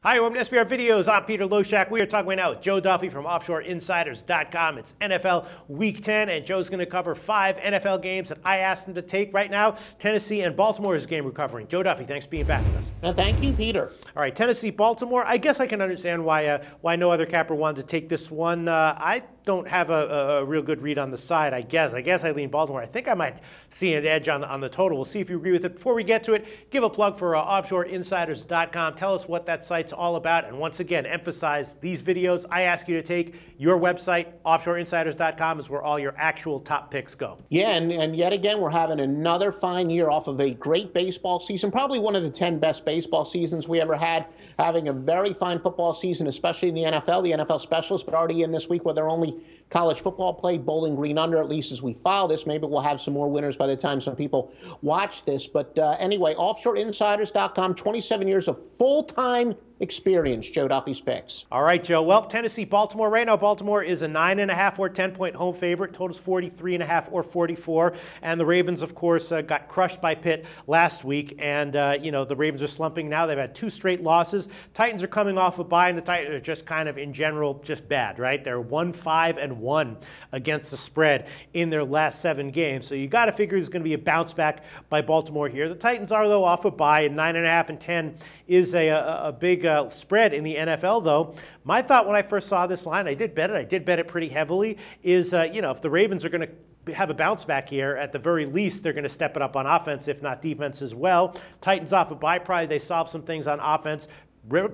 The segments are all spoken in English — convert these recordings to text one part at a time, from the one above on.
Hi, welcome to SBR Videos. I'm Peter Loshak. We are talking right now with Joe Duffy from OffshoreInsiders.com. It's NFL Week 10, and Joe's going to cover 5 NFL games that I asked him to take right now. Tennessee and Baltimore is game recovering. Joe Duffy, thanks for being back with us. Thank you, Peter. All right, Tennessee-Baltimore. I guess I can understand why no other capper wanted to take this one. I don't have a real good read on the side, I guess. I lean Baltimore. I think I might see an edge on the total. We'll see if you agree with it. Before we get to it, give a plug for OffshoreInsiders.com. Tell us what that site's all about. And once again, emphasize these videos I ask you to take. Your website, OffshoreInsiders.com, is where all your actual top picks go. Yeah, and yet again, we're having another fine year off of a great baseball season, probably one of the 10 best baseball seasons we ever had, having a very fine football season, especially in the NFL. The NFL specialists, but already in this week where they're only college football play, Bowling Green under, at least as we file this. Maybe we'll have some more winners by the time some people watch this. But anyway, OffshoreInsiders.com, 27 years of full-time experience, Joe Duffy's picks. All right, Joe. Well, Tennessee, Baltimore. Right now, Baltimore is a 9.5 or 10-point home favorite. Total's 43.5 or 44. And the Ravens, of course, got crushed by Pitt last week. And, the Ravens are slumping now. They've had 2 straight losses. Titans are coming off a bye, and the Titans are just kind of, in general, just bad, right? They're 1-5-1 against the spread in their last 7 games. So you got to figure there's going to be a bounce back by Baltimore here. The Titans are, though, off a bye, and 9.5 and 10 is a big spread in the NFL, though. My thought when I first saw this line, I did bet it pretty heavily, is, if the Ravens are going to have a bounce back here, at the very least, they're going to step it up on offense, if not defense as well. Titans off a bye, probably they solve some things on offense.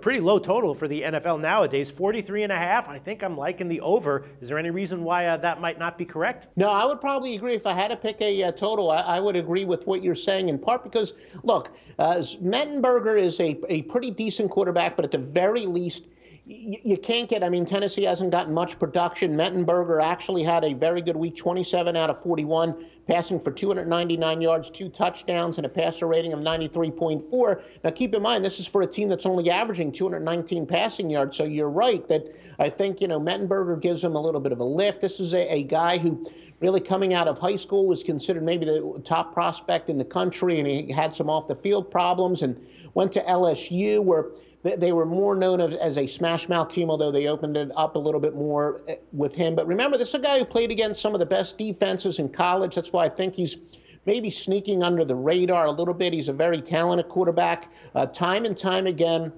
Pretty low total for the NFL nowadays, 43.5. I think I'm liking the over. Is there any reason why that might not be correct? No, I would probably agree. If I had to pick a total, I would agree with what you're saying, in part because, look, Mettenberger is a pretty decent quarterback, but at the very least, you can't get, Tennessee hasn't gotten much production. Mettenberger actually had a very good week, 27 out of 41, passing for 299 yards, 2 touchdowns, and a passer rating of 93.4. Now, keep in mind, this is for a team that's only averaging 219 passing yards. So you're right that I think, Mettenberger gives him a little bit of a lift. This is a guy who really coming out of high school was considered maybe the top prospect in the country, and he had some off-the-field problems and went to LSU where they were more known as a smash-mouth team, although they opened it up a little bit more with him. But remember, this is a guy who played against some of the best defenses in college. That's why I think he's maybe sneaking under the radar a little bit. He's a very talented quarterback. Time and time again,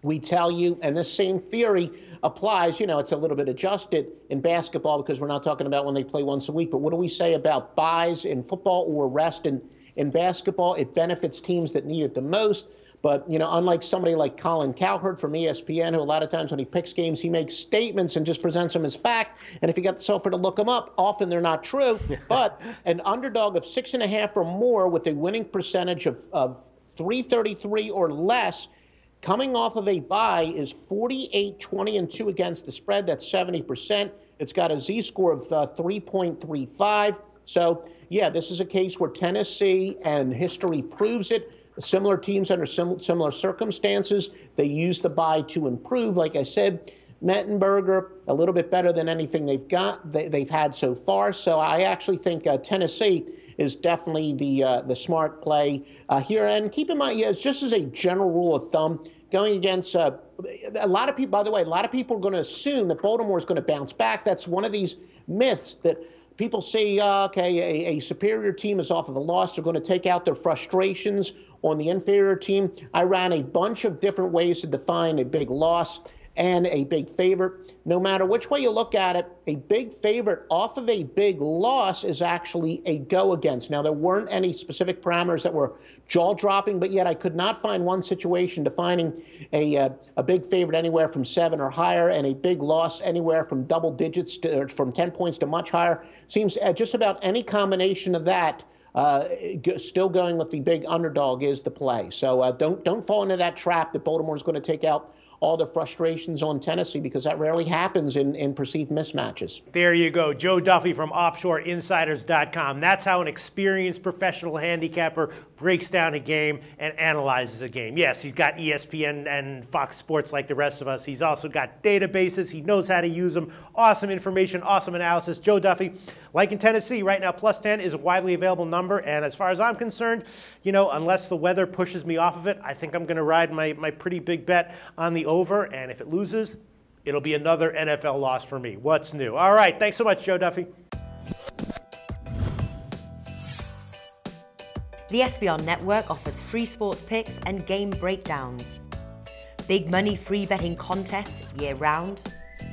we tell you, and this same theory applies, it's a little bit adjusted in basketball because we're not talking about when they play once a week. But what do we say about buys in football or rest in basketball? It benefits teams that need it the most. But, unlike somebody like Colin Cowherd from ESPN, who a lot of times when he picks games, he makes statements and just presents them as fact. And if you got the software to look them up, often they're not true. But an underdog of 6.5 or more with a winning percentage of 333 or less, coming off of a bye, is 48, 20, and 2 against the spread. That's 70%. It's got a Z-score of 3.35. So, yeah, this is a case where Tennessee, and history proves it, similar teams under similar circumstances, they use the bye to improve. Like I said, Mettenberger, a little bit better than anything they've had so far. So I actually think Tennessee is definitely the smart play here. And keep in mind, just as a general rule of thumb, going against a lot of people, by the way, a lot of people are going to assume that Baltimore is going to bounce back. That's one of these myths that people say, okay, a superior team is off of a loss. They're going to take out their frustrations on the inferior team. I ran a bunch of different ways to define a big loss and a big favorite. No matter which way you look at it, a big favorite off of a big loss is actually a go against. Now, there weren't any specific parameters that were jaw-dropping, but yet I could not find one situation defining a big favorite anywhere from 7 or higher and a big loss anywhere from double digits to from 10 points to much higher. Seems just about any combination of that, still going with the big underdog is the play. So don't fall into that trap that Baltimore is going to take out all the frustrations on Tennessee, because that rarely happens in perceived mismatches. There you go. Joe Duffy from OffshoreInsiders.com. That's how an experienced professional handicapper breaks down a game and analyzes a game. Yes, he's got ESPN and Fox Sports like the rest of us. He's also got databases. He knows how to use them. Awesome information, awesome analysis. Joe Duffy, like in Tennessee, right now, +10 is a widely available number. And as far as I'm concerned, unless the weather pushes me off of it, I think I'm going to ride my pretty big bet on the the over, and if it loses, it'll be another NFL loss for me. What's new? All right, thanks so much, Joe Duffy. The SBR Network offers free sports picks and game breakdowns, big money free betting contests year-round,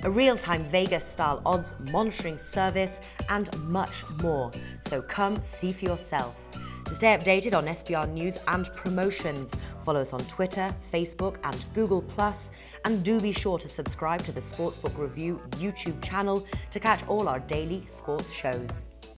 a real-time Vegas-style odds monitoring service, and much more. So come see for yourself. To stay updated on SBR news and promotions, follow us on Twitter, Facebook, and Google+, and do be sure to subscribe to the Sportsbook Review YouTube channel to catch all our daily sports shows.